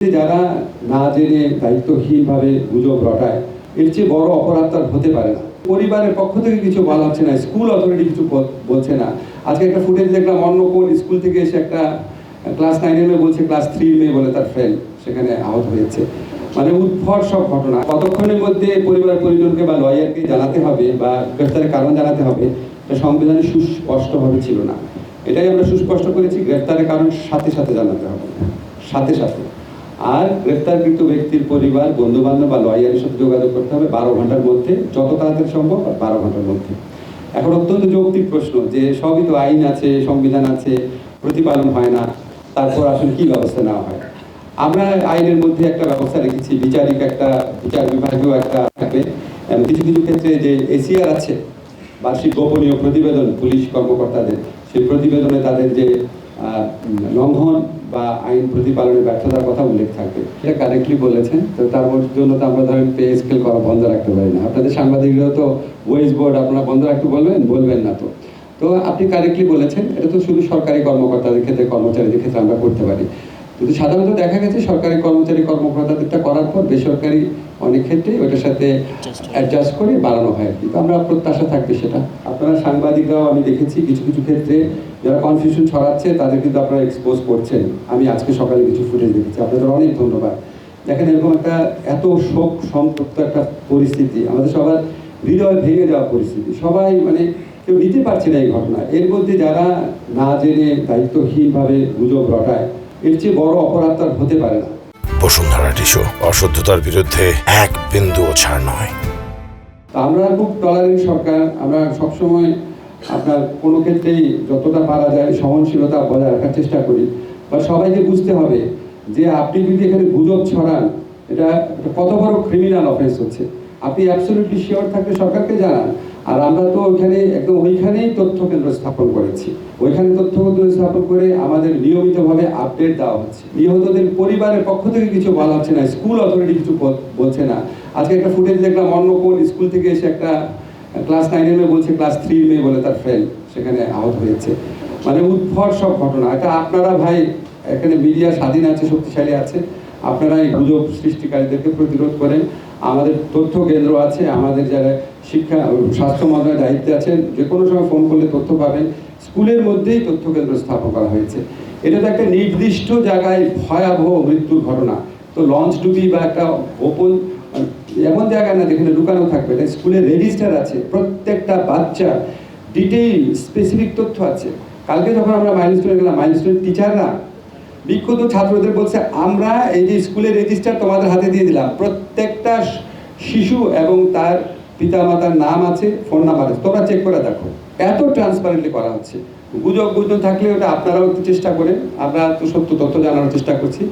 যারা না জেনে দায়িত্বহীনভাবে গুজব রটায় এর চেয়ে বড় অপরাধ তার হতে পারে না। পরিবারের পক্ষ থেকে কিছু বলা হচ্ছে না, স্কুল অথরিটি কিছু বলছে না। আজকে একটা ফুটেজ দেখলাম, অন্য কোন স্কুল থেকে এসে একটা ক্লাস 9-এর মেয়ে বলছে ক্লাস 3-এর মেয়ে বলে তার ফ্রেন্ড সেখানে আহত হয়েছে। মানে উদ্ভট সব ঘটনা। কতক্ষণের মধ্যে পরিবার পরিজনকে বা লয়ারকে জানাতে হবে বা গ্রেফতারের কারণ জানাতে হবে, এটা সংবিধানে সুস্পষ্টভাবে ছিল না। এটাই আমরা সুস্পষ্ট করেছি, গ্রেফতারের কারণ সাথে সাথে জানাতে হবে, সাথে সাথে। আর গ্রেফতারকৃত ব্যক্তির পরিবার, বন্ধু বান্ধব বা লয়ারের সাথে যোগাযোগ করতে হবে 12 ঘন্টার মধ্যে, যত তাড়াতাড়ি সম্ভব 12 ঘন্টার মধ্যে। এখন অত্যন্ত যৌক্তিক প্রশ্ন যে সবই তো আইন আছে, সংবিধান আছে, প্রতিপালন হয় না, তারপর আসলে কি ব্যবস্থা নেওয়া হয়? আমরা আইনের মধ্যে একটা ব্যবস্থা রেখেছি, বিচার বিভাগেও একটা থাকবে। কিছু কিছু ক্ষেত্রে যে এসিআর আছে, বার্ষিক গোপনীয় প্রতিবেদন পুলিশ কর্মকর্তাদের, সেই প্রতিবেদনে তাদের যে লঙ্ঘন বা আইন প্রতিপালনের ব্যর্থতার কথা উল্লেখ থাকবে। এটা কারেক্টলি বলেছেন। তো তার জন্য তো আমরা ধরেন পে স্কেল করা বন্ধ রাখতে পারি না। আপনাদের সাংবাদিকরাও তো ওয়েজ বোর্ড আপনারা বন্ধ রাখতে বলবেন না। তো আপনি কারেক্টলি বলেছেন, এটা তো শুধু সরকারি কর্মকর্তাদের ক্ষেত্রে, কর্মচারীদের ক্ষেত্রে আমরা করতে পারি। কিন্তু সাধারণত দেখা গেছে সরকারি কর্মকর্তাদেরটা করার পর বেসরকারি অনেক ক্ষেত্রেই ওটার সাথে অ্যাডজাস্ট করে বাড়ানো হয়। কিন্তু আমরা প্রত্যাশা থাকবে সেটা। আপনারা সাংবাদিকরাও আমি দেখেছি কিছু কিছু ক্ষেত্রে যারা কনফিউশন ছড়াচ্ছে তাদের কিন্তু আপনারা এক্সপোজ করছেন। আমি আজকে সকালে কিছু ফুটেজ দেখেছি, আপনাদের অনেক ধন্যবাদ। দেখেন, এরকম একটা এত শোক সন্তপ্ত একটা পরিস্থিতি, আমাদের সবার হৃদয় ভেঙে যাওয়া পরিস্থিতি, সবাই মানে কেউ নিতে পারছে না এই ঘটনা। এর মধ্যে যারা না জেনে দায়িত্বহীনভাবে গুজব রটায় এর চেয়ে বড় অপরাধ তার হতে পারে না। বসুন্ধরা টিস্যু, অশুদ্ধতার বিরুদ্ধে এক বিন্দুও ছাড় নয়। আমরা খুব টলারেন্ট সরকার। আমরা সবসময় আপনার কোনো ক্ষেত্রেই যতটা পারা যায় সহনশীলতা বজায় রাখার চেষ্টা করি। বা সবাইকে বুঝতে হবে যে আপনি যদি এখানে গুজব ছড়ান, এটা কত বড় ক্রিমিনাল অফেন্স হচ্ছে। আপনি অ্যাবসলিউটলি শিওর থাকলে সরকারকে জানান। আর আমরা তো ওইখানেই তথ্য কেন্দ্র স্থাপন করেছি। ওইখানে তথ্য কেন্দ্র স্থাপন করে আমাদের নিয়মিতভাবে আপডেট দেওয়া হচ্ছে। নিহতদের পরিবারের পক্ষ থেকে কিছু বলা হচ্ছে না, স্কুল অথরিটি কিছু বলছে না। আজকে একটা ফুটেজ দেখলাম, অন্য কোন স্কুল থেকে এসে একটা ক্লাস 9-এর মেয়ে বলছে ক্লাস 3-এর মেয়ে বলে তার ফ্রেন্ড সেখানে আহত হয়েছে। মানে উদ্ভট সব ঘটনা। এটা আপনারা ভাই, এখানে মিডিয়া স্বাধীন আছে, শক্তিশালী আছে, আপনারা এই গুজব সৃষ্টিকারীদেরকে প্রতিরোধ করেন। আমাদের তথ্য কেন্দ্র আছে, আমাদের যারা স্বাস্থ্য মন্ত্রণালয়ের দায়িত্বে আছেন, যে কোনো সময় ফোন করলে তথ্য পাবেন। স্কুলের মধ্যেই তথ্য কেন্দ্র স্থাপন করা হয়েছে। এটা তো একটা নির্দিষ্ট জায়গায় ভয়াবহ মৃত্যুর ঘটনা। তো লঞ্চ ডুবি বা একটা গোপন এমন জায়গা না যেখানে লুকানো থাকবে। এটা স্কুলের রেজিস্টার আছে, প্রত্যেকটা বাচ্চা ডিটেইল স্পেসিফিক তথ্য আছে। কালকে যখন আমরা মাইলস্টোনে গেলাম, মাইলস্টোনের টিচাররা বিক্ষুব্ধ ছাত্রদের বলছে, আমরা এই যে স্কুলের রেজিস্টার তোমাদের হাতে দিয়ে দিলাম, প্রত্যেকটা শিশু এবং তার পিতামাতার নাম আছে, ফোন নাম্বার আছে, তোমরা চেক করে দেখো। এত ট্রান্সপারেন্টলি করা হচ্ছে। গুজব থাকলে ওটা আপনারাও একটু চেষ্টা করেন। আমরা তো সত্য তথ্য জানানোর চেষ্টা করছি।